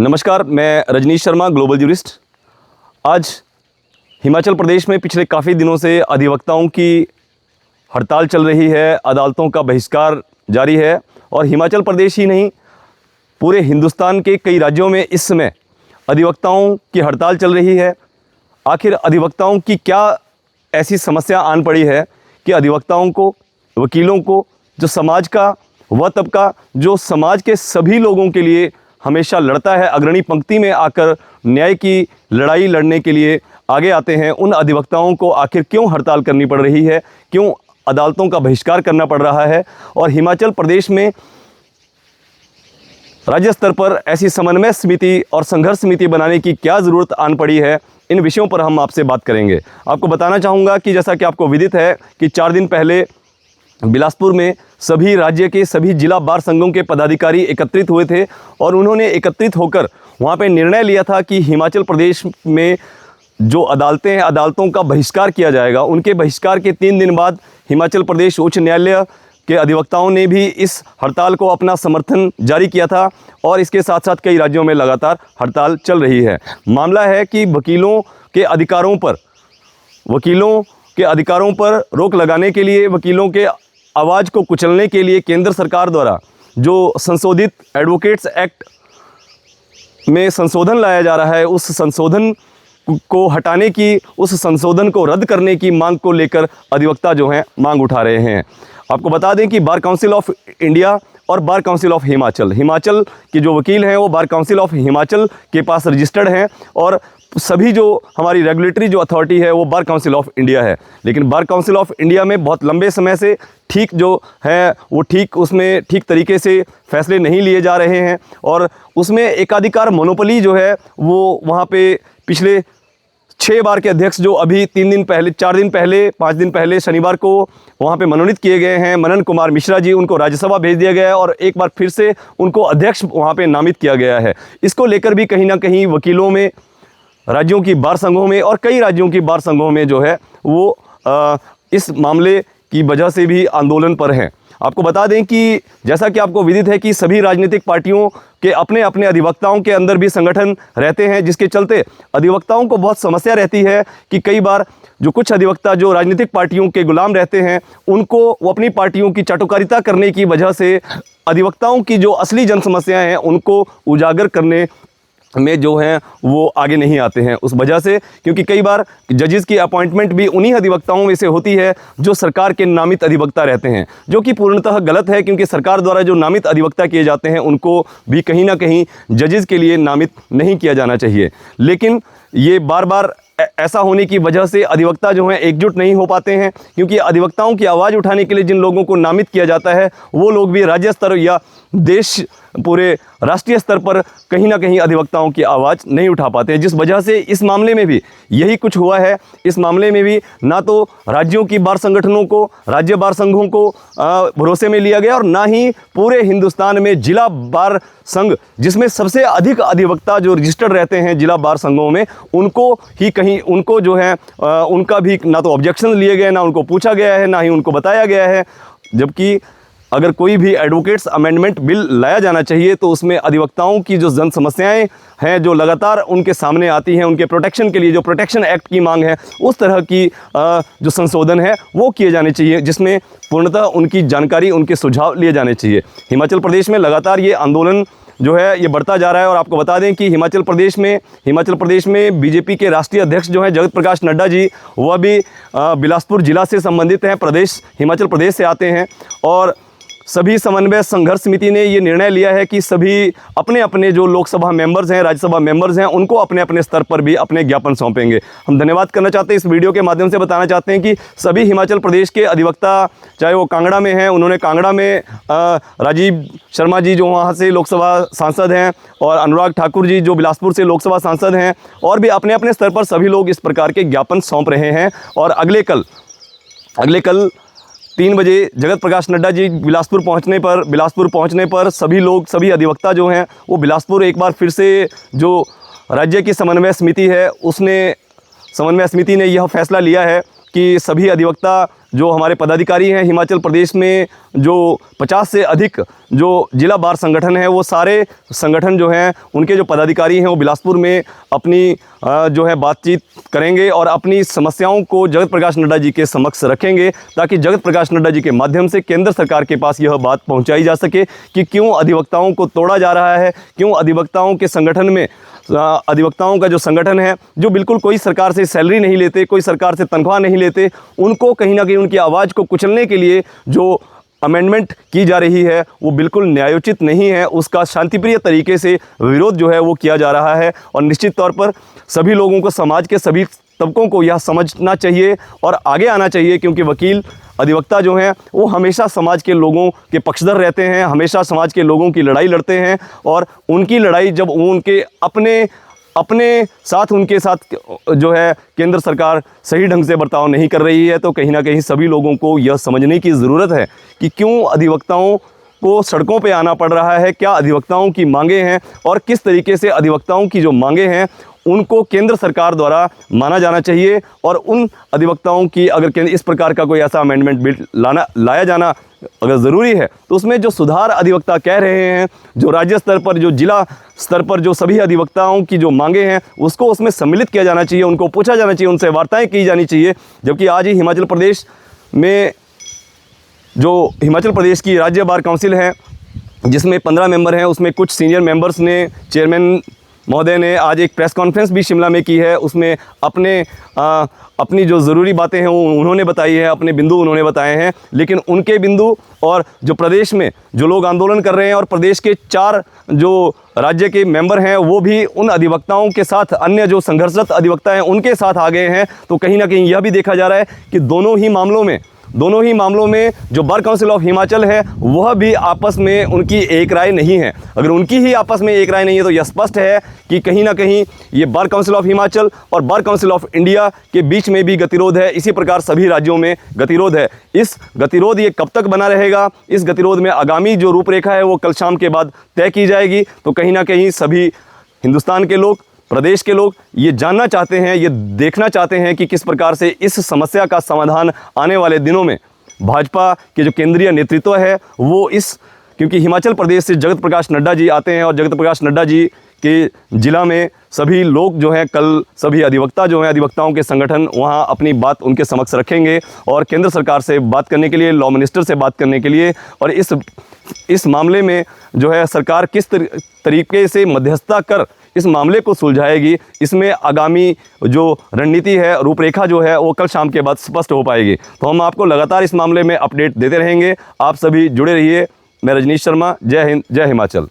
नमस्कार, मैं Rajneesh Sharma, global jurist. आज हिमाचल प्रदेश में पिछले काफ़ी दिनों से अधिवक्ताओं की हड़ताल चल रही है, अदालतों का बहिष्कार जारी है और हिमाचल प्रदेश ही नहीं, पूरे हिंदुस्तान के कई राज्यों में इस समय अधिवक्ताओं की हड़ताल चल रही है। आखिर अधिवक्ताओं की क्या ऐसी समस्या आन पड़ी है कि अधिवक्ताओं को, वकीलों को, जो समाज का वह तबका जो समाज के सभी लोगों के लिए हमेशा लड़ता है, अग्रणी पंक्ति में आकर न्याय की लड़ाई लड़ने के लिए आगे आते हैं, उन अधिवक्ताओं को आखिर क्यों हड़ताल करनी पड़ रही है, क्यों अदालतों का बहिष्कार करना पड़ रहा है और हिमाचल प्रदेश में राज्य स्तर पर ऐसी समन्वय समिति और संघर्ष समिति बनाने की क्या ज़रूरत आन पड़ी है, इन विषयों पर हम आपसे बात करेंगे। आपको बताना चाहूँगा कि जैसा कि आपको विदित है कि 4 दिन पहले बिलासपुर में सभी राज्य के सभी जिला बार संघों के पदाधिकारी एकत्रित हुए थे और उन्होंने एकत्रित होकर वहाँ पे निर्णय लिया था कि हिमाचल प्रदेश में जो अदालतें हैं, अदालतों का बहिष्कार किया जाएगा। उनके बहिष्कार के 3 दिन बाद हिमाचल प्रदेश उच्च न्यायालय के अधिवक्ताओं ने भी इस हड़ताल को अपना समर्थन जारी किया था और इसके साथ साथ कई राज्यों में लगातार हड़ताल चल रही है। मामला है कि वकीलों के अधिकारों पर रोक लगाने के लिए, वकीलों के आवाज़ को कुचलने के लिए केंद्र सरकार द्वारा जो संशोधित एडवोकेट्स एक्ट में संशोधन लाया जा रहा है, उस संशोधन को हटाने की, उस संशोधन को रद्द करने की मांग को लेकर अधिवक्ता जो हैं मांग उठा रहे हैं। आपको बता दें कि बार काउंसिल ऑफ इंडिया और बार काउंसिल ऑफ हिमाचल के जो वकील हैं वो बार काउंसिल ऑफ हिमाचल के पास रजिस्टर्ड हैं और सभी जो हमारी रेगुलेटरी जो अथॉरिटी है वो बार काउंसिल ऑफ इंडिया है। लेकिन बार काउंसिल ऑफ इंडिया में बहुत लंबे समय से ठीक जो है वो उसमें ठीक तरीके से फैसले नहीं लिए जा रहे हैं और उसमें एकाधिकार मोनोपोली जो है वो वहाँ पे पिछले 6 बार के अध्यक्ष जो अभी 3 दिन पहले, 4 दिन पहले, 5 दिन पहले शनिवार को वहाँ पे मनोनीत किए गए हैं, मनन कुमार मिश्रा जी, उनको राज्यसभा भेज दिया गया है और एक बार फिर से उनको अध्यक्ष वहाँ पे नामित किया गया है। इसको लेकर भी कहीं ना कहीं वकीलों में, राज्यों की बार संघों में और कई राज्यों की बार संघों में जो है वो इस मामले की वजह से भी आंदोलन पर हैं। आपको बता दें कि जैसा कि आपको विदित है कि सभी राजनीतिक पार्टियों के अपने अपने अधिवक्ताओं के अंदर भी संगठन रहते हैं, जिसके चलते अधिवक्ताओं को बहुत समस्या रहती है कि कई बार जो कुछ अधिवक्ता जो राजनीतिक पार्टियों के गुलाम रहते हैं, उनको वो अपनी पार्टियों की चाटुकारिता करने की वजह से अधिवक्ताओं की जो असली जन समस्याएं हैं उनको उजागर करने में जो हैं वो आगे नहीं आते हैं। उस वजह से, क्योंकि कई बार जजेस की अपॉइंटमेंट भी उन्हीं अधिवक्ताओं में से होती है जो सरकार के नामित अधिवक्ता रहते हैं, जो कि पूर्णतः गलत है, क्योंकि सरकार द्वारा जो नामित अधिवक्ता किए जाते हैं उनको भी कहीं ना कहीं जजेस के लिए नामित नहीं किया जाना चाहिए। लेकिन ये बार बार ऐसा होने की वजह से अधिवक्ता जो हैं एकजुट नहीं हो पाते हैं, क्योंकि अधिवक्ताओं की आवाज़ उठाने के लिए जिन लोगों को नामित किया जाता है वो लोग भी राज्य स्तर या देश पूरे राष्ट्रीय स्तर पर कहीं ना कहीं अधिवक्ताओं की आवाज़ नहीं उठा पाते हैं, जिस वजह से इस मामले में भी यही कुछ हुआ है। इस मामले में भी ना तो राज्यों की बार संगठनों को, राज्य बार संघों को भरोसे में लिया गया और ना ही पूरे हिंदुस्तान में जिला बार संघ, जिसमें सबसे अधिक अधिवक्ता जो रजिस्टर्ड रहते हैं जिला बार संघों में, उनको जो है उनका भी ना तो ऑब्जेक्शन लिए गए, ना उनको पूछा गया है, ना ही उनको बताया गया है। जबकि अगर कोई भी एडवोकेट्स अमेंडमेंट बिल लाया जाना चाहिए तो उसमें अधिवक्ताओं की जो जन समस्याएं हैं जो लगातार उनके सामने आती हैं, उनके प्रोटेक्शन के लिए जो प्रोटेक्शन एक्ट की मांग है, उस तरह की जो संशोधन है वो किए जाने चाहिए, जिसमें पूर्णतः उनकी जानकारी, उनके सुझाव लिए जाने चाहिए। हिमाचल प्रदेश में लगातार ये आंदोलन जो है ये बढ़ता जा रहा है और आपको बता दें कि हिमाचल प्रदेश में बीजेपी के राष्ट्रीय अध्यक्ष जो हैं जगत प्रकाश नड्डा जी, वह भी बिलासपुर जिला से संबंधित हैं, हिमाचल प्रदेश से आते हैं और सभी समन्वय संघर्ष समिति ने ये निर्णय लिया है कि सभी अपने अपने जो लोकसभा मेंबर्स हैं, राज्यसभा मेंबर्स हैं, उनको अपने अपने स्तर पर भी अपने ज्ञापन सौंपेंगे। हम धन्यवाद करना चाहते हैं, इस वीडियो के माध्यम से बताना चाहते हैं कि सभी हिमाचल प्रदेश के अधिवक्ता, चाहे वो कांगड़ा में हैं, उन्होंने कांगड़ा में राजीव शर्मा जी जो वहाँ से लोकसभा सांसद हैं और अनुराग ठाकुर जी जो बिलासपुर से लोकसभा सांसद हैं, और भी अपने अपने स्तर पर सभी लोग इस प्रकार के ज्ञापन सौंप रहे हैं। और अगले कल 3 बजे जगत प्रकाश नड्डा जी बिलासपुर पहुंचने पर सभी अधिवक्ता जो हैं वो बिलासपुर एक बार फिर से जो राज्य की समन्वय समिति है, समन्वय समिति ने यह फैसला लिया है कि सभी अधिवक्ता जो हमारे पदाधिकारी हैं हिमाचल प्रदेश में, जो 50 से अधिक जो जिला बार संगठन है, वो सारे संगठन जो हैं उनके जो पदाधिकारी हैं वो बिलासपुर में अपनी जो है बातचीत करेंगे और अपनी समस्याओं को जगत प्रकाश नड्डा जी के समक्ष रखेंगे, ताकि जगत प्रकाश नड्डा जी के माध्यम से केंद्र सरकार के पास यह बात पहुंचाई जा सके कि क्यों अधिवक्ताओं को तोड़ा जा रहा है, क्यों अधिवक्ताओं के संगठन में, अधिवक्ताओं का जो संगठन है जो बिल्कुल कोई सरकार से सैलरी नहीं लेते, कोई सरकार से तनख्वाह नहीं लेते, उनको कहीं ना कहीं उनकी आवाज़ को कुचलने के लिए जो अमेंडमेंट की जा रही है वो बिल्कुल न्यायोचित नहीं है। उसका शांतिप्रिय तरीके से विरोध जो है वो किया जा रहा है और निश्चित तौर पर सभी लोगों को, समाज के सभी तबकों को यह समझना चाहिए और आगे आना चाहिए, क्योंकि वकील अधिवक्ता जो हैं वो हमेशा समाज के लोगों के पक्षधर रहते हैं, हमेशा समाज के लोगों की लड़ाई लड़ते हैं और उनकी लड़ाई जब उनके अपने साथ उनके साथ जो है केंद्र सरकार सही ढंग से बर्ताव नहीं कर रही है, तो कहीं ना कहीं सभी लोगों को यह समझने की ज़रूरत है कि क्यों अधिवक्ताओं को सड़कों पे आना पड़ रहा है, क्या अधिवक्ताओं की मांगें हैं और किस तरीके से अधिवक्ताओं की जो मांगें हैं उनको केंद्र सरकार द्वारा माना जाना चाहिए। और उन अधिवक्ताओं की अगर इस प्रकार का कोई ऐसा अमेंडमेंट बिल लाया जाना अगर ज़रूरी है, तो उसमें जो सुधार अधिवक्ता कह रहे हैं, जो राज्य स्तर पर, जो जिला स्तर पर जो सभी अधिवक्ताओं की जो मांगें हैं उसको उसमें सम्मिलित किया जाना चाहिए, उनको पूछा जाना चाहिए, उनसे वार्ताएं की जानी चाहिए। जबकि आज ही हिमाचल प्रदेश में जो हिमाचल प्रदेश की राज्य बार काउंसिल है जिसमें 15 मेंबर हैं, उसमें कुछ सीनियर मेंबर्स ने, चेयरमैन महोदय ने आज एक प्रेस कॉन्फ्रेंस भी शिमला में की है। उसमें अपनी जो ज़रूरी बातें हैं वो उन्होंने बताई है, अपने बिंदु उन्होंने बताए हैं, लेकिन उनके बिंदु और जो प्रदेश में जो लोग आंदोलन कर रहे हैं और प्रदेश के 4 जो राज्य के मेंबर हैं वो भी उन अधिवक्ताओं के साथ, अन्य जो संघर्षरत अधिवक्ता हैं उनके साथ आ गए हैं, तो कहीं ना कहीं यह भी देखा जा रहा है कि दोनों ही मामलों में जो बार काउंसिल ऑफ हिमाचल है वह भी आपस में उनकी एक राय नहीं है। अगर उनकी ही आपस में एक राय नहीं है तो यह स्पष्ट है कि कहीं ना कहीं ये बार काउंसिल ऑफ हिमाचल और बार काउंसिल ऑफ इंडिया के बीच में भी गतिरोध है। इसी प्रकार सभी राज्यों में गतिरोध है। इस गतिरोध ये कब तक बना रहेगा, इस गतिरोध में आगामी जो रूपरेखा है वो कल शाम के बाद तय की जाएगी। तो कहीं ना कहीं सभी हिंदुस्तान के लोग, प्रदेश के लोग ये जानना चाहते हैं, ये देखना चाहते हैं कि किस प्रकार से इस समस्या का समाधान आने वाले दिनों में भाजपा के जो केंद्रीय नेतृत्व है वो क्योंकि हिमाचल प्रदेश से जगत प्रकाश नड्डा जी आते हैं और जगत प्रकाश नड्डा जी के ज़िला में सभी लोग जो हैं, कल सभी अधिवक्ता जो हैं, अधिवक्ताओं के संगठन वहाँ अपनी बात उनके समक्ष रखेंगे और केंद्र सरकार से बात करने के लिए, लॉ मिनिस्टर से बात करने के लिए, और इस मामले में जो है सरकार किस तरीके से मध्यस्थता कर इस मामले को सुलझाएगी, इसमें आगामी जो रणनीति है, रूपरेखा जो है वो कल शाम के बाद स्पष्ट हो पाएगी। तो हम आपको लगातार इस मामले में अपडेट देते रहेंगे। आप सभी जुड़े रहिए। मैं रजनीश शर्मा। जय हिंद, जय हिमाचल।